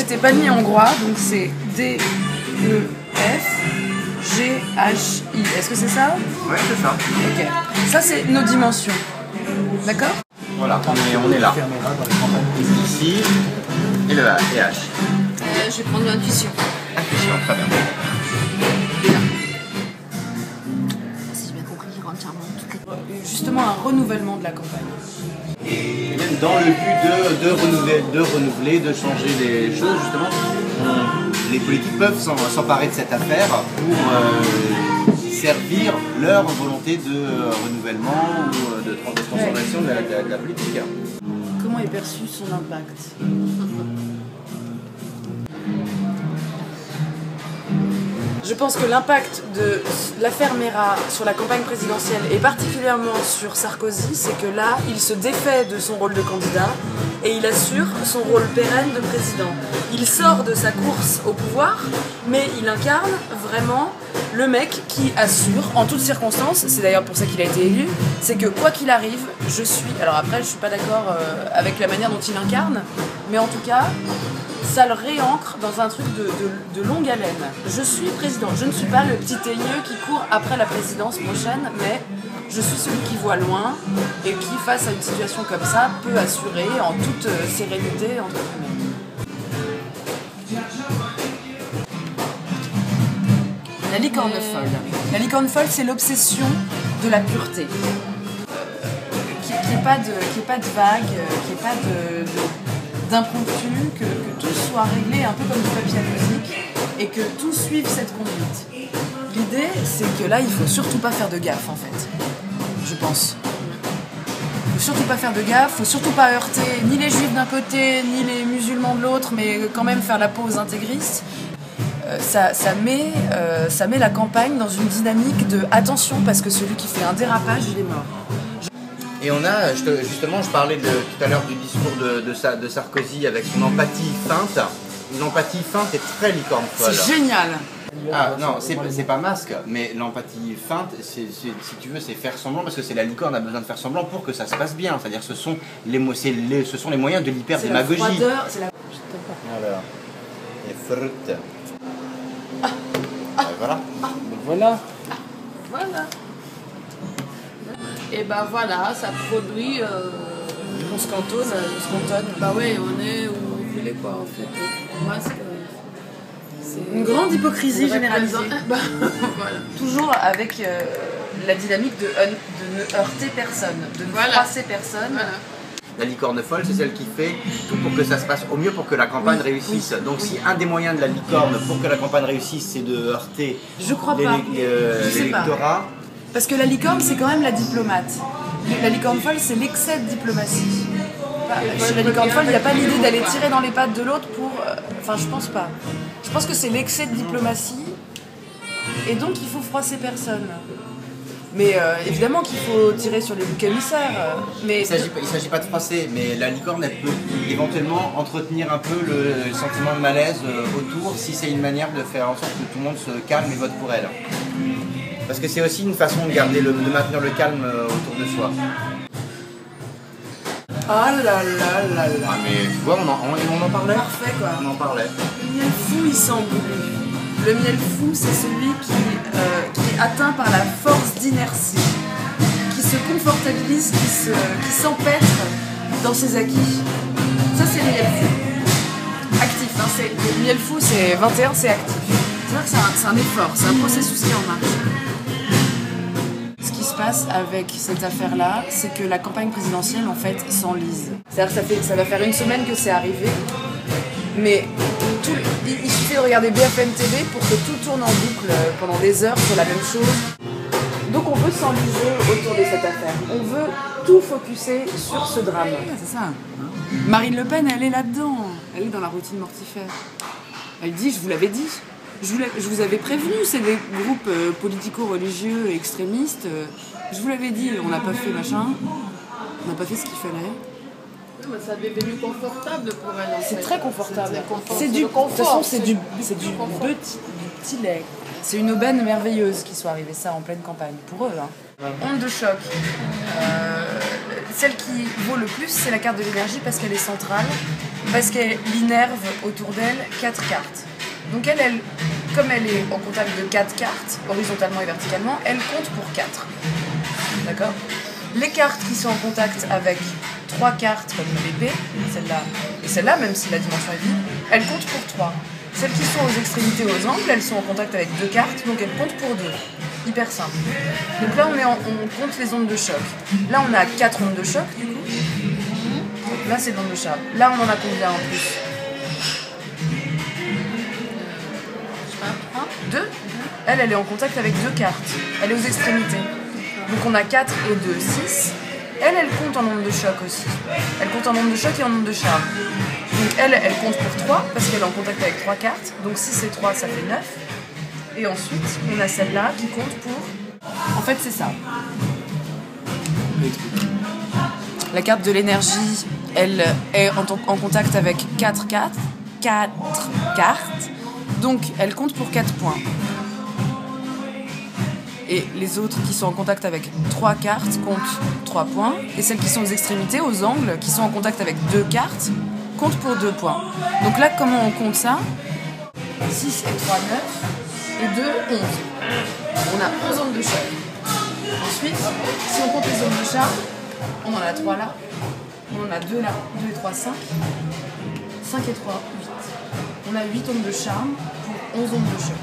c'était pas mis hongrois, donc c'est D-E-F-G-H-I. Est-ce que c'est ça? Ouais, c'est ça. Ok. Ça, c'est nos dimensions. D'accord? Voilà, on est là. Ici, et le H. Et H. Je vais prendre l'intuition. Intuition, très bien. Si j'ai bien compris, entièrement tout est... Justement, un renouvellement de la campagne. Et même dans le but de renouveler, de changer les choses, justement, les politiques peuvent s'emparer de cette affaire pour servir leur volonté de renouvellement ou de transformation de la politique. Comment est perçu son impact? Je pense que l'impact de l'affaire Mera sur la campagne présidentielle et particulièrement sur Sarkozy, c'est que là, il se défait de son rôle de candidat et il assure son rôle pérenne de président. Il sort de sa course au pouvoir, mais il incarne vraiment le mec qui assure, en toutes circonstances, c'est d'ailleurs pour ça qu'il a été élu, c'est que quoi qu'il arrive, je suis... Alors après, je suis pas d'accord avec la manière dont il incarne, mais en tout cas... ça le réancre dans un truc de longue haleine. Je suis président, je ne suis pas le petit teigneux qui court après la présidence prochaine, mais je suis celui qui voit loin et qui, face à une situation comme ça, peut assurer en toute sérénité, entre guillemets. La licorne folle. La licorne folle, c'est l'obsession de la pureté. Qui n'est pas de vague, qui n'est pas d'impromptu, que tout soit réglé un peu comme du papier à musique et que tout suive cette conduite. L'idée, c'est que là, il faut surtout pas faire de gaffe, en fait. Je pense. Il faut surtout pas faire de gaffe, il faut surtout pas heurter ni les juifs d'un côté, ni les musulmans de l'autre, mais quand même faire la pause intégriste. Ça met la campagne dans une dynamique de attention parce que celui qui fait un dérapage, il est mort. Et on a, justement, je parlais tout à l'heure du discours de Sarkozy avec son empathie feinte. Une empathie feinte est très licorne folle. C'est génial. Ah non, c'est pas masque, mais l'empathie feinte, si tu veux, c'est faire semblant, parce que c'est la licorne a besoin de faire semblant pour que ça se passe bien. C'est-à-dire ce sont les moyens de l'hyper-démagogie. C'est la froideur, c'est la... Voilà. Les fruits. Voilà. Voilà. Voilà. Et bah voilà, ça produit... On se cantonne, Bah ouais, on est où on voulait quoi en fait. Pour moi, c'est une grande hypocrisie généralisée. Bah, voilà. Toujours avec la dynamique de ne heurter personne, de ne froisser personne. Voilà. La licorne folle, c'est celle qui fait tout pour que ça se passe au mieux pour que la campagne réussisse. Donc si un des moyens de la licorne pour que la campagne réussisse, c'est de heurter l'électorat... Parce que la licorne, c'est quand même la diplomate. La licorne folle, c'est l'excès de diplomatie. Chez la licorne folle, il n'y a pas l'idée d'aller tirer dans les pattes de l'autre pour... Enfin, je pense pas. Je pense que c'est l'excès de diplomatie. Et donc, il faut froisser personne. Mais évidemment qu'il faut tirer sur les boucs émissaires. Mais... Il s'agit pas de froisser, mais la licorne, elle peut éventuellement entretenir un peu le sentiment de malaise autour si c'est une manière de faire en sorte que tout le monde se calme et vote pour elle. Parce que c'est aussi une façon de maintenir le calme autour de soi. Ah là là là là. Ah mais tu vois, on en parlait. Parfait quoi. On en parlait. Le miel fou, il s'embrouille. Le miel fou, c'est celui qui est atteint par la force d'inertie, qui se confortabilise, qui s'empêtre dans ses acquis. Ça, c'est le miel fou. Actif, hein, le miel fou, c'est 21, c'est actif. C'est-à-dire que c'est un effort, c'est un processus qui est en marche. Ce qui se passe avec cette affaire-là, c'est que la campagne présidentielle, en fait, s'enlise. C'est-à-dire que ça va faire une semaine que c'est arrivé, mais il suffit de regarder BFM TV pour que tout tourne en boucle pendant des heures sur la même chose. Donc on veut s'enliser autour de cette affaire. On veut tout focuser sur ce drame. C'est ça. Marine Le Pen, elle est là-dedans. Elle est dans la routine mortifère. Elle dit, je vous l'avais dit. Je vous avais prévenu, c'est des groupes politico-religieux et extrémistes. Je vous l'avais dit, on n'a pas fait machin. On n'a pas fait ce qu'il fallait. Ça devenu confortable pour elle. C'est très confortable. C'est du confort. De toute façon, c'est du petit lait. C'est une aubaine merveilleuse qui soit arrivée ça en pleine campagne, pour eux. Hein. Onde de choc. Celle qui vaut le plus, c'est la carte de l'énergie parce qu'elle est centrale. parce qu'elle innerve autour d'elle 4 cartes. Donc elle, comme elle est en contact de 4 cartes, horizontalement et verticalement, elle compte pour 4. D'accord? Les cartes qui sont en contact avec 3 cartes, comme l'épée, celle-là et celle-là, même si la dimension est vide, elles comptent pour 3. Celles qui sont aux extrémités, aux angles, elles sont en contact avec 2 cartes, donc elles comptent pour 2. Hyper simple. Donc là, on compte les ondes de choc. Là, on a 4 ondes de choc, du coup. Donc là, c'est l'onde de Charles. Là, on en a combien en plus? 2. Elle est en contact avec 2 cartes. Elle est aux extrémités. Donc on a 4 et 2, 6. Elle compte en onde de choc aussi. Elle compte en onde de choc et en onde de charme. Donc elle compte pour 3 parce qu'elle est en contact avec 3 cartes. Donc 6 et 3, ça fait 9. Et ensuite, on a celle-là qui compte pour... En fait, c'est ça. La carte de l'énergie, elle est en contact avec 4 cartes. Donc, elle compte pour 4 points. Et les autres qui sont en contact avec 3 cartes comptent 3 points. Et celles qui sont aux extrémités, aux angles, qui sont en contact avec 2 cartes, comptent pour 2 points. Donc là, comment on compte ça? 6 et 3, 9. Et 2, 11. On a 11 ondes de choc. Ensuite, si on compte les ondes de charme, on en a 3 là. On en a 2 là. 2 et 3, 5. 5 et 3, 8. On a 8 ondes de charme pour 11 ondes de choc.